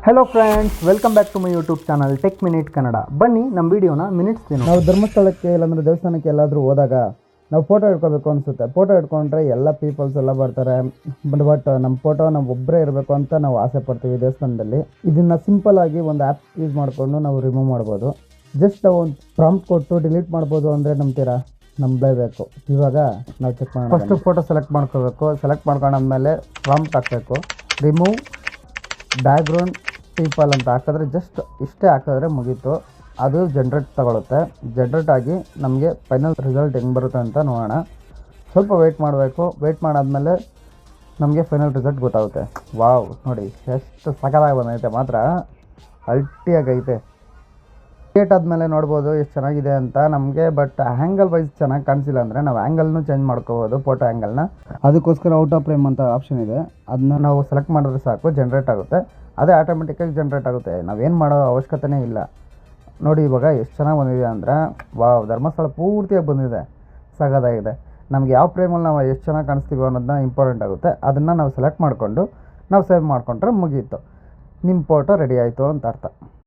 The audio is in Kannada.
Hello friends, welcome back to my YouTube channel tech minute Kannada. ಬನ್ನಿ ನಮ್ಮ ವಿಡಿಯೋನ ಮಿನಿಟ್ಸ್ ದಿನ. ನಾವು ಧರ್ಮಸ್ಥಳಕ್ಕೆ ಇಲ್ಲಾಂದ್ರೆ ದೇವಸ್ಥಾನಕ್ಕೆ ಎಲ್ಲಾದರೂ ಹೋದಾಗ ನಾವು ಫೋಟೋ ಹಿಡ್ಕೋಬೇಕು ಅನಿಸುತ್ತೆ. ಫೋಟೋ ಹಿಡ್ಕೊಂಡ್ರೆ ಎಲ್ಲ ಪೀಪಲ್ಸ್ ಎಲ್ಲ ಬರ್ತಾರೆ. ಬಟ್ ನಮ್ಮ ಫೋಟೋ ನಾವು ಒಬ್ಬರೇ ಇರಬೇಕು ಅಂತ ನಾವು ಆಸೆ ಪಡ್ತೀವಿ ದೇವಸ್ಥಾನದಲ್ಲಿ. ಇದನ್ನು ಸಿಂಪಲ್ ಆಗಿ ಒಂದು ಆ್ಯಪ್ ಯೂಸ್ ಮಾಡಿಕೊಂಡು ನಾವು ರಿಮೂವ್ ಮಾಡ್ಬೋದು. ಜಸ್ಟ್ ಒಂದು ಪ್ರಾಂಪ್ಟ್ ಕೊಟ್ಟು ಡಿಲೀಟ್ ಮಾಡ್ಬೋದು ಅಂದರೆ ನಂಬ್ತೀರಾ? ನಂಬಲೇಬೇಕು. ಇವಾಗ ನಾವು ಚೆಕ್ ಮಾಡೋಣ. ಫಸ್ಟು ಫೋಟೋ ಸೆಲೆಕ್ಟ್ ಮಾಡ್ಕೋಬೇಕು. ಸೆಲೆಕ್ಟ್ ಮಾಡ್ಕೊಂಡಾದ್ಮೇಲೆ ಪ್ರಾಂಪ್ಟ್ ಹಾಕಬೇಕು. ರಿಮೂವ್ ಬ್ಯಾಕ್ಗ್ರೌಂಡ್ ಪೀಪಲ್ ಅಂತ ಹಾಕಿದ್ರೆ ಜಸ್ಟ್ ಇಷ್ಟೇ ಹಾಕಿದ್ರೆ ಮುಗೀತು. ಅದು ಜನ್ರೇಟ್ ತಗೊಳುತ್ತೆ. ಜನ್ರೇಟ್ ಆಗಿ ನಮಗೆ ಫೈನಲ್ ರಿಸಲ್ಟ್ ಹೆಂಗೆ ಬರುತ್ತೆ ಅಂತ ನೋಡೋಣ. ಸ್ವಲ್ಪ ವೆಯ್ಟ್ ಮಾಡಬೇಕು. ವೆಯ್ಟ್ ಮಾಡಾದ್ಮೇಲೆ ನಮಗೆ ಫೈನಲ್ ರಿಸಲ್ಟ್ ಗೊತ್ತಾಗುತ್ತೆ. ವಾವ್, ನೋಡಿ ಎಷ್ಟು ಸಖತ್ತಾಗಿ ಬಂದೈತೆ, ಮಾತ್ರ ಅಲ್ಟಿಯಾಗೈತೆ. ಕ್ರಿಯೇಟ್ ಆದಮೇಲೆ ನೋಡ್ಬೋದು ಎಷ್ಟು ಚೆನ್ನಾಗಿದೆ ಅಂತ ನಮಗೆ. ಬಟ್ ಆ್ಯಂಗಲ್ ವೈಸ್ ಚೆನ್ನಾಗಿ ಕಾಣಿಸಿಲ್ಲ ಅಂದರೆ ನಾವು ಆ್ಯಂಗಲ್ನು ಚೇಂಜ್ ಮಾಡ್ಕೋಬೋದು, ಫೋಟೋ ಆ್ಯಂಗಲ್ನ. ಅದಕ್ಕೋಸ್ಕರ ಔಟ್ ಆಫ್ ಫ್ರೇಮ್ ಅಂತ ಆಪ್ಷನ್ ಇದೆ. ಅದನ್ನ ನಾವು ಸೆಲೆಕ್ಟ್ ಮಾಡಿದ್ರೆ ಸಾಕು, ಜನ್ರೇಟ್ ಆಗುತ್ತೆ. ಅದೇ ಆಟೋಮೆಟಿಕ್ಕಾಗಿ ಜನ್ರೇಟ್ ಆಗುತ್ತೆ. ನಾವೇನು ಮಾಡೋ ಅವಶ್ಯಕತೆನೇ ಇಲ್ಲ. ನೋಡಿ ಇವಾಗ ಎಷ್ಟು ಚೆನ್ನಾಗಿ ಬಂದಿದೆ ಅಂದರೆ, ವಾವ್, ಧರ್ಮಸ್ಥಳ ಪೂರ್ತಿಯಾಗಿ ಬಂದಿದೆ, ಸಗದಾಗಿದೆ. ನಮಗೆ ಯಾವ ಫ್ರೇಮಲ್ಲಿ ನಾವು ಎಷ್ಟು ಚೆನ್ನಾಗಿ ಕಾಣಿಸ್ತೀವೋ ಅನ್ನೋದನ್ನ ಇಂಪಾರ್ಟೆಂಟ್ ಆಗುತ್ತೆ. ಅದನ್ನು ನಾವು ಸೆಲೆಕ್ಟ್ ಮಾಡಿಕೊಂಡು ನಾವು ಸೇವ್ ಮಾಡಿಕೊಂಡ್ರೆ ಮುಗೀತು, ನಿಮ್ಮ ಫೋಟೋ ರೆಡಿ ಆಯಿತು ಅಂತ ಅರ್ಥ.